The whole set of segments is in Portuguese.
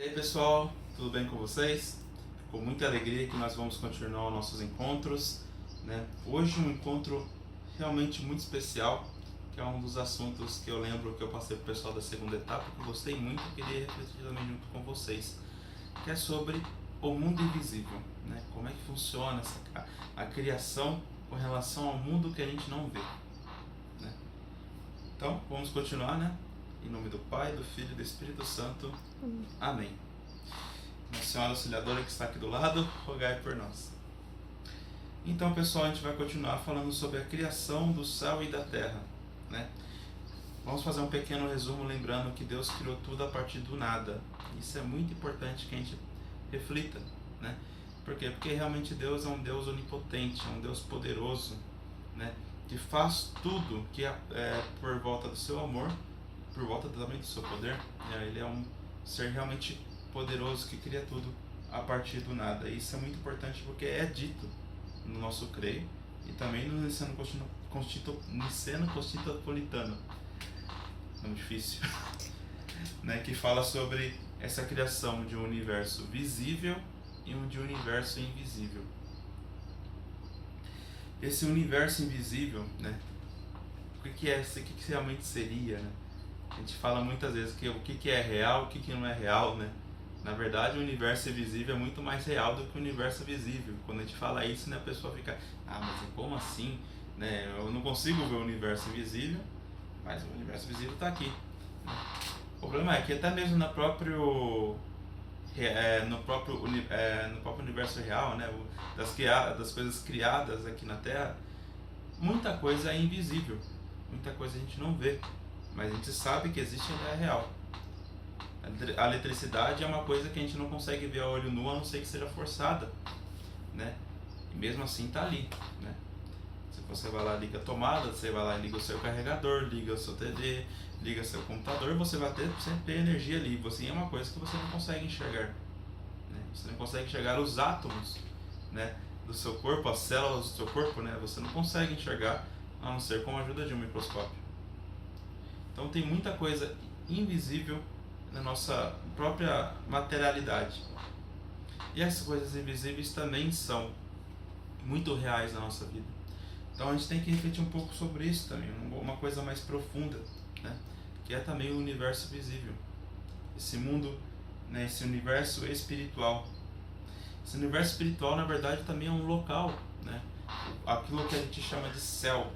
E aí pessoal, tudo bem com vocês? Com muita alegria que nós vamos continuar os nossos encontros, né? Hoje um encontro realmente muito especial, que é um dos assuntos que eu lembro que eu passei para o pessoal da segunda etapa, que eu gostei muito e queria refletir também junto com vocês, que é sobre o mundo invisível, né? Como é que funciona a criação com relação ao mundo que a gente não vê, né? Então, vamos continuar, né? Em nome do Pai, do Filho e do Espírito Santo. Amém. Nossa Senhora Auxiliadora que está aqui do lado, rogai por nós. Então, pessoal, a gente vai continuar falando sobre a criação do céu e da terra, né? Vamos fazer um pequeno resumo, lembrando que Deus criou tudo a partir do nada. Isso é muito importante que a gente reflita, né? Por quê? Porque realmente Deus é um Deus onipotente, é um Deus poderoso, né? Que faz tudo que é por volta do seu amor, por volta também do seu poder, né? Ele é um ser realmente poderoso que cria tudo a partir do nada. E isso é muito importante porque é dito no nosso creio e também no Niceno Constantinopolitano, nome difícil, né? Que fala sobre essa criação de um universo visível e de um universo invisível. Esse universo invisível, né? O que realmente seria, né? A gente fala muitas vezes que o que é real, o que não é real, né? Na verdade, o universo invisível é muito mais real do que o universo visível. Quando a gente fala isso, né, a pessoa fica, mas como assim? Né? Eu não consigo ver o universo invisível, mas o universo visível está aqui. O problema é que até mesmo no próprio universo real, né, das coisas criadas aqui na Terra, muita coisa é invisível, muita coisa a gente não vê, mas a gente sabe que existe e ela é real. A eletricidade é uma coisa que a gente não consegue ver a olho nu, a não ser que seja forçada, né? E mesmo assim está ali, né? Se você vai lá, liga a tomada, você vai lá e liga o seu carregador, liga o seu TV, liga o seu computador, você vai sempre ter energia ali. Você é uma coisa que você não consegue enxergar, né? Você não consegue enxergar os átomos, né, do seu corpo, as células do seu corpo, né? Você não consegue enxergar, a não ser com a ajuda de um microscópio. Então tem muita coisa invisível na nossa própria materialidade. E essas coisas invisíveis também são muito reais na nossa vida. Então a gente tem que refletir um pouco sobre isso também, uma coisa mais profunda, né? Que é também o universo visível. Esse mundo, né, esse universo espiritual. Esse universo espiritual, na verdade, também é um local, né? Aquilo que a gente chama de céu,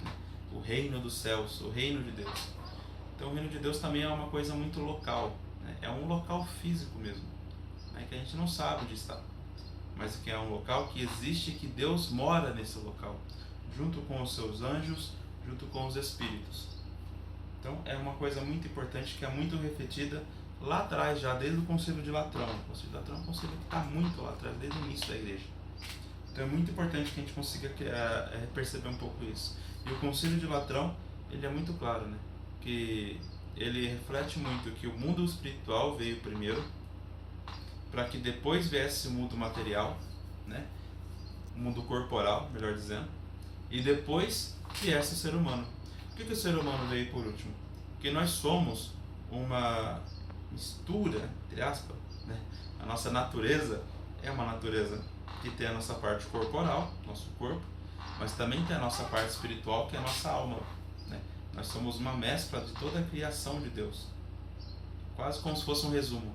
né? O reino dos céus, o reino de Deus. Então o reino de Deus também é uma coisa muito local, né? É um local físico mesmo, né? Que a gente não sabe onde está, mas que é um local que existe e que Deus mora nesse local, junto com os seus anjos, junto com os espíritos. Então é uma coisa muito importante que é muito refletida lá atrás, já desde o Concílio de Latrão. O Concílio de Latrão é um concílio que está muito lá atrás, desde o início da igreja. Então é muito importante que a gente consiga perceber um pouco isso. E o Concílio de Latrão, ele é muito claro, né? Que ele reflete muito que o mundo espiritual veio primeiro, para que depois viesse o mundo material, né? O mundo corporal, melhor dizendo, e depois viesse o ser humano. Por que o ser humano veio por último? Porque nós somos uma mistura, entre aspas, né? A nossa natureza é uma natureza que tem a nossa parte corporal, nosso corpo, mas também tem a nossa parte espiritual, que é a nossa alma, né? Nós somos uma mescla de toda a criação de Deus, quase como se fosse um resumo.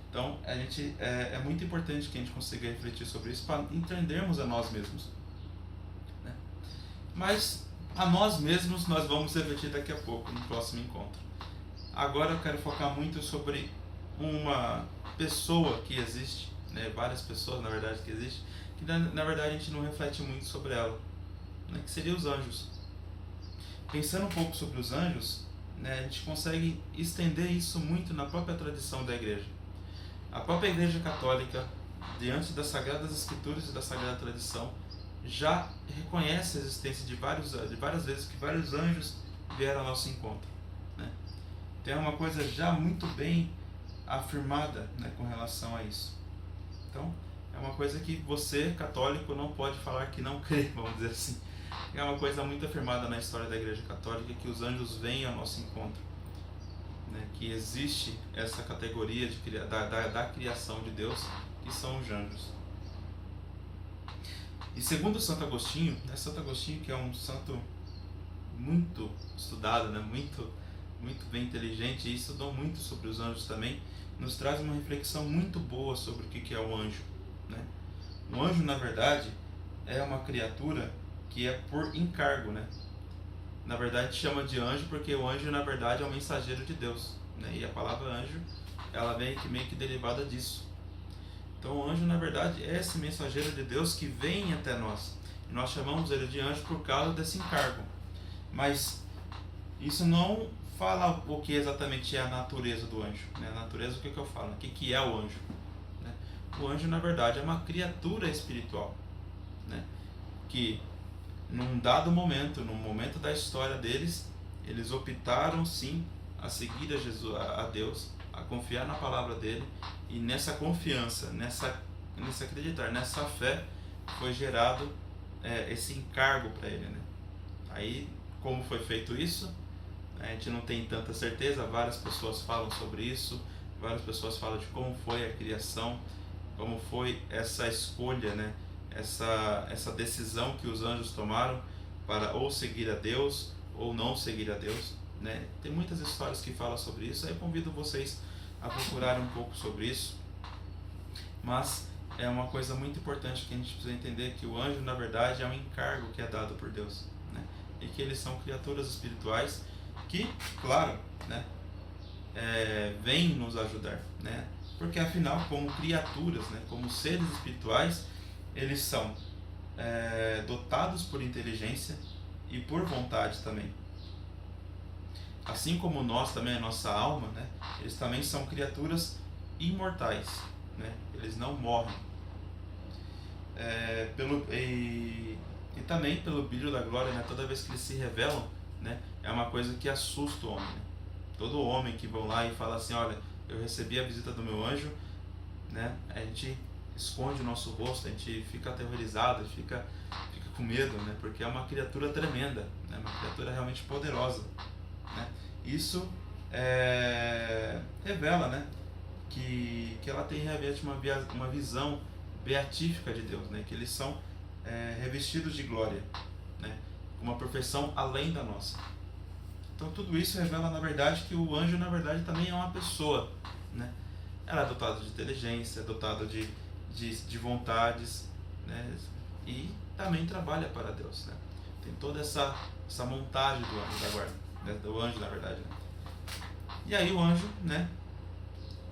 Então, é muito importante que a gente consiga refletir sobre isso para entendermos a nós mesmos, né? Mas a nós mesmos nós vamos refletir daqui a pouco, no próximo encontro. Agora eu quero focar muito sobre uma pessoa que existe, né? Várias pessoas, na verdade, que existem, que na verdade a gente não reflete muito sobre ela, né? Que seriam os anjos. Pensando um pouco sobre os anjos, né, a gente consegue estender isso muito na própria tradição da igreja. A própria Igreja Católica, diante das Sagradas Escrituras e da Sagrada Tradição, já reconhece a existência de várias vezes que vários anjos vieram ao nosso encontro, né? Tem uma coisa já muito bem afirmada, né, com relação a isso. Então, é uma coisa que você, católico, não pode falar que não crê, vamos dizer assim. É uma coisa muito afirmada na história da Igreja Católica, que os anjos vêm ao nosso encontro. né, que existe essa categoria da criação de Deus, que são os anjos. E segundo Santo Agostinho, Santo Agostinho, que é um santo muito estudado, né, muito bem inteligente, e estudou muito sobre os anjos também, nos traz uma reflexão muito boa sobre o que é o anjo, né? O anjo, na verdade, é uma criatura que é por encargo, né? Na verdade, chama de anjo porque o anjo, na verdade, é o mensageiro de Deus, né? E a palavra anjo, ela vem meio que derivada disso. Então, o anjo, na verdade, é esse mensageiro de Deus que vem até nós. E nós chamamos ele de anjo por causa desse encargo. Mas isso não fala o que exatamente é a natureza do anjo, né? A natureza, o que eu falo? O que é o anjo? Né? O anjo, na verdade, é uma criatura espiritual, né? Que, num dado momento, no momento da história deles, eles optaram sim a seguir a Jesus, a Deus, a confiar na palavra dele, e nessa confiança, nessa acreditar, nessa fé, foi gerado esse encargo para ele, né? Aí, como foi feito isso? A gente não tem tanta certeza, várias pessoas falam sobre isso, várias pessoas falam de como foi a criação, como foi essa escolha, né? Essa decisão que os anjos tomaram para ou seguir a Deus ou não seguir a Deus, né? Tem muitas histórias que falam sobre isso, aí eu convido vocês a procurarem um pouco sobre isso, mas é uma coisa muito importante que a gente precisa entender, que o anjo, na verdade, é um encargo que é dado por Deus, né? E que eles são criaturas espirituais que, claro, né, vêm nos ajudar, né? Porque afinal, como criaturas, né, como seres espirituais, eles são dotados por inteligência e por vontade também. Assim como nós também, a nossa alma, né, eles também são criaturas imortais, né? Eles não morrem. E também pelo brilho da glória, né, toda vez que eles se revelam, né, é uma coisa que assusta o homem, né? Todo homem que vão lá e fala assim, olha, eu recebi a visita do meu anjo, né, a gente esconde o nosso rosto, a gente fica aterrorizado, fica com medo, né, porque é uma criatura tremenda, né, uma criatura realmente poderosa, né? Isso revela, né, que ela tem realmente uma visão beatífica de Deus, né, que eles são revestidos de glória, né, uma perfeição além da nossa. Então tudo isso revela, na verdade, que o anjo, na verdade, também é uma pessoa, né? Ela é dotada de inteligência, é dotada de vontades, né? E também trabalha para Deus, né? Tem toda essa montagem do anjo da guarda, né? Do anjo, na verdade, né? E aí o anjo, né,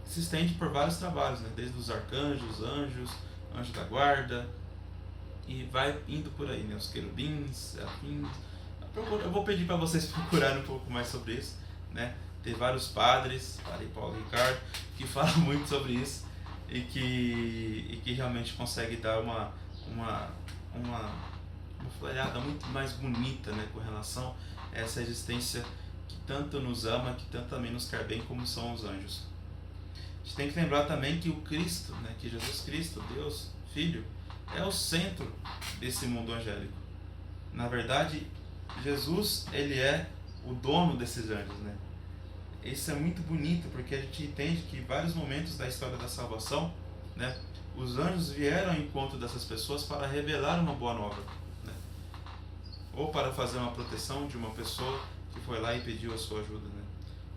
se estende por vários trabalhos, né? Desde os arcanjos, anjos, anjo da guarda, e vai indo por aí, né? Os querubins, serafins. Eu vou pedir para vocês procurarem um pouco mais sobre isso, né? Tem vários padres, Padre Paulo Ricardo, que falam muito sobre isso e que realmente consegue dar uma floreada muito mais bonita, né, com relação a essa existência que tanto nos ama, que tanto também nos quer bem, como são os anjos. A gente tem que lembrar também que o Cristo, né, que Jesus Cristo, Deus, Filho, é o centro desse mundo angélico. Na verdade, Jesus, ele é o dono desses anjos, né? Isso é muito bonito, porque a gente entende que em vários momentos da história da salvação, né, os anjos vieram ao encontro dessas pessoas para revelar uma boa nova, né? Ou para fazer uma proteção de uma pessoa que foi lá e pediu a sua ajuda, né?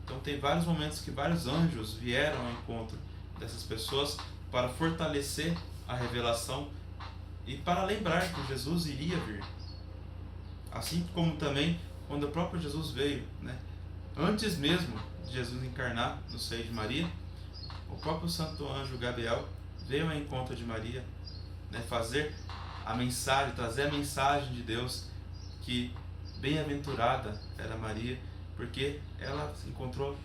Então tem vários momentos que vários anjos vieram ao encontro dessas pessoas para fortalecer a revelação e para lembrar que Jesus iria vir. Assim como também quando o próprio Jesus veio, né? Antes mesmo de Jesus encarnar no seio de Maria, o próprio santo anjo Gabriel veio ao encontro de Maria, né? Trazer a mensagem de Deus, que bem-aventurada era Maria, porque ela encontrou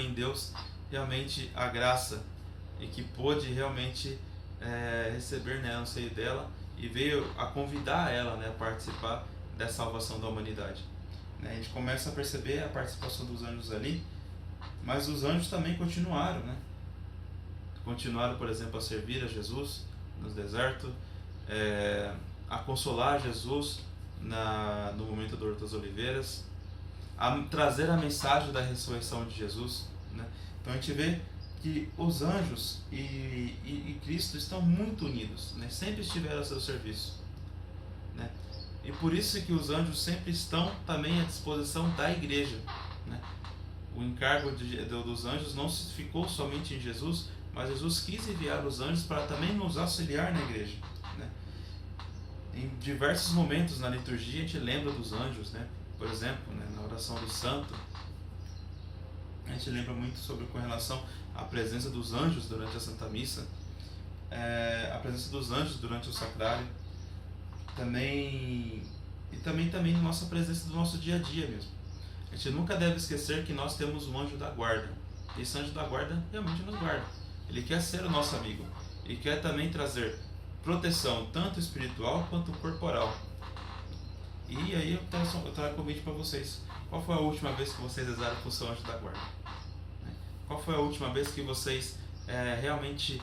em Deus realmente a graça, e que pôde realmente receber, né, no seio dela, e veio a convidar ela, né, a participar da salvação da humanidade. Né? A gente começa a perceber a participação dos anjos ali, mas os anjos também continuaram, né? Continuaram, por exemplo, a servir a Jesus no deserto, a consolar Jesus no momento do Horto das Oliveiras, a trazer a mensagem da ressurreição de Jesus, né? Então a gente vê que os anjos e Cristo estão muito unidos, né? Sempre estiveram a seu serviço, né? E por isso que os anjos sempre estão também à disposição da igreja, né? O encargo dos anjos não se ficou somente em Jesus, mas Jesus quis enviar os anjos para também nos auxiliar na igreja, né? Em diversos momentos na liturgia a gente lembra dos anjos, né? Por exemplo, né, na oração do santo, a gente lembra muito sobre com relação à presença dos anjos durante a Santa Missa, a presença dos anjos durante o sacrário, também na nossa presença do nosso dia a dia mesmo. A gente nunca deve esquecer que nós temos um anjo da guarda. Esse anjo da guarda realmente nos guarda. Ele quer ser o nosso amigo. Ele quer também trazer proteção, tanto espiritual quanto corporal. E aí eu trago um convite para vocês. Qual foi a última vez que vocês rezaram com o seu anjo da guarda? Qual foi a última vez que vocês realmente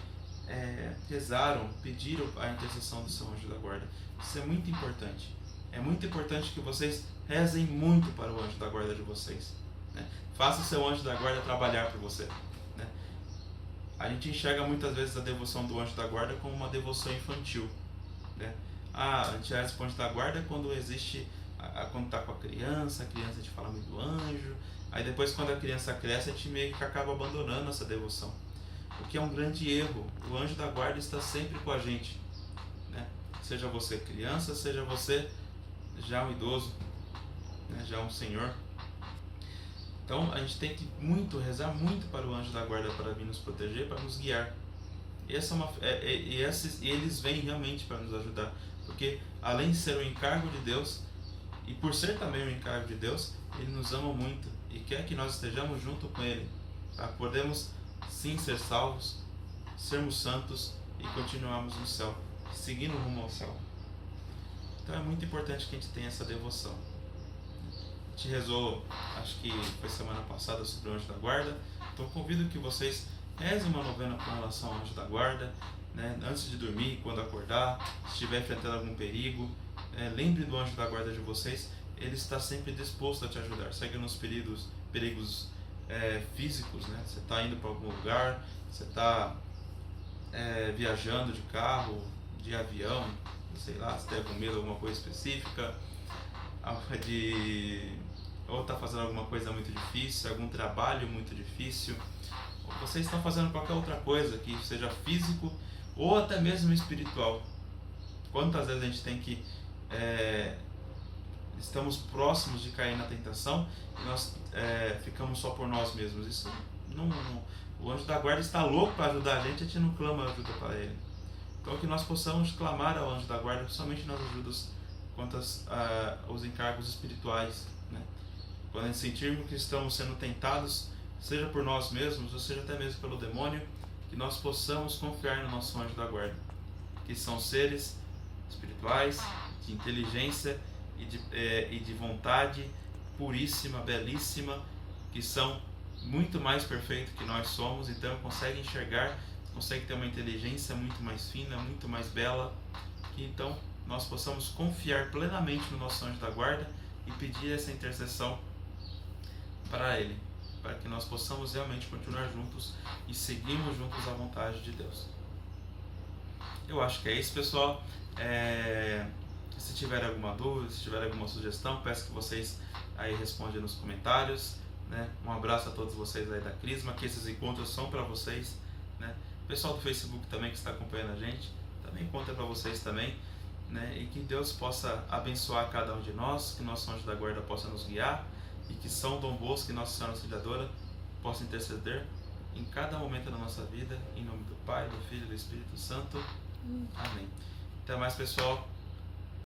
rezaram, pediram a intercessão do seu anjo da guarda? Isso é muito importante. É muito importante que vocês rezem muito para o anjo da guarda de vocês, né? Faça o seu anjo da guarda trabalhar por você, né? A gente enxerga muitas vezes a devoção do anjo da guarda como uma devoção infantil, né? A gente reza o anjo da guarda quando existe, quando está com a criança te fala muito do anjo, aí depois quando a criança cresce a gente meio que acaba abandonando essa devoção, o que é um grande erro. O anjo da guarda está sempre com a gente, né? Seja você criança, seja você já um idoso, né, já um senhor. Então a gente tem que rezar muito para o anjo da guarda para vir nos proteger, para nos guiar. E eles vêm realmente para nos ajudar, porque além de ser um encargo de Deus, e por ser também um encargo de Deus, Ele nos ama muito e quer que nós estejamos junto com Ele, para podermos sim ser salvos, sermos santos e continuarmos no céu, seguindo rumo ao céu. Então é muito importante que a gente tenha essa devoção. A gente rezou, acho que foi semana passada, sobre o anjo da guarda. Então convido que vocês rezem uma novena com relação ao anjo da guarda, né? Antes de dormir, quando acordar, se estiver enfrentando algum perigo, lembre do anjo da guarda de vocês. Ele está sempre disposto a te ajudar, seja nos perigos físicos, né? Você está indo para algum lugar, você está viajando de carro, de avião, sei lá, se tem com medo de alguma coisa específica, ou está fazendo alguma coisa muito difícil, algum trabalho muito difícil, ou você está fazendo qualquer outra coisa que seja físico ou até mesmo espiritual. Quantas vezes a gente tem que estamos próximos de cair na tentação e nós ficamos só por nós mesmos. Isso o anjo da guarda está louco para ajudar a gente não clama ajuda para ele. Então que nós possamos clamar ao anjo da guarda, principalmente nas ajudas quanto aos encargos espirituais, né? Quando sentirmos que estamos sendo tentados, seja por nós mesmos, ou seja até mesmo pelo demônio, que nós possamos confiar no nosso anjo da guarda, que são seres espirituais, de inteligência e de vontade puríssima, belíssima, que são muito mais perfeitos que nós somos, então conseguem enxergar, conseguem ter uma inteligência muito mais fina, muito mais bela, que então nós possamos confiar plenamente no nosso anjo da guarda e pedir essa intercessão para ele, para que nós possamos realmente continuar juntos e seguirmos juntos a vontade de Deus. Eu acho que é isso, pessoal. Se tiver alguma dúvida, se tiver alguma sugestão, peço que vocês aí respondam nos comentários, né? Um abraço a todos vocês aí da Crisma, que esses encontros são para vocês, né? O pessoal do Facebook também que está acompanhando a gente, também conta para vocês também, né? E que Deus possa abençoar cada um de nós, que nosso anjo da guarda possa nos guiar e que São Dom Bosco e Nossa Senhora Auxiliadora possa interceder em cada momento da nossa vida, em nome do Pai, do Filho e do Espírito Santo. Amém. Até mais, pessoal.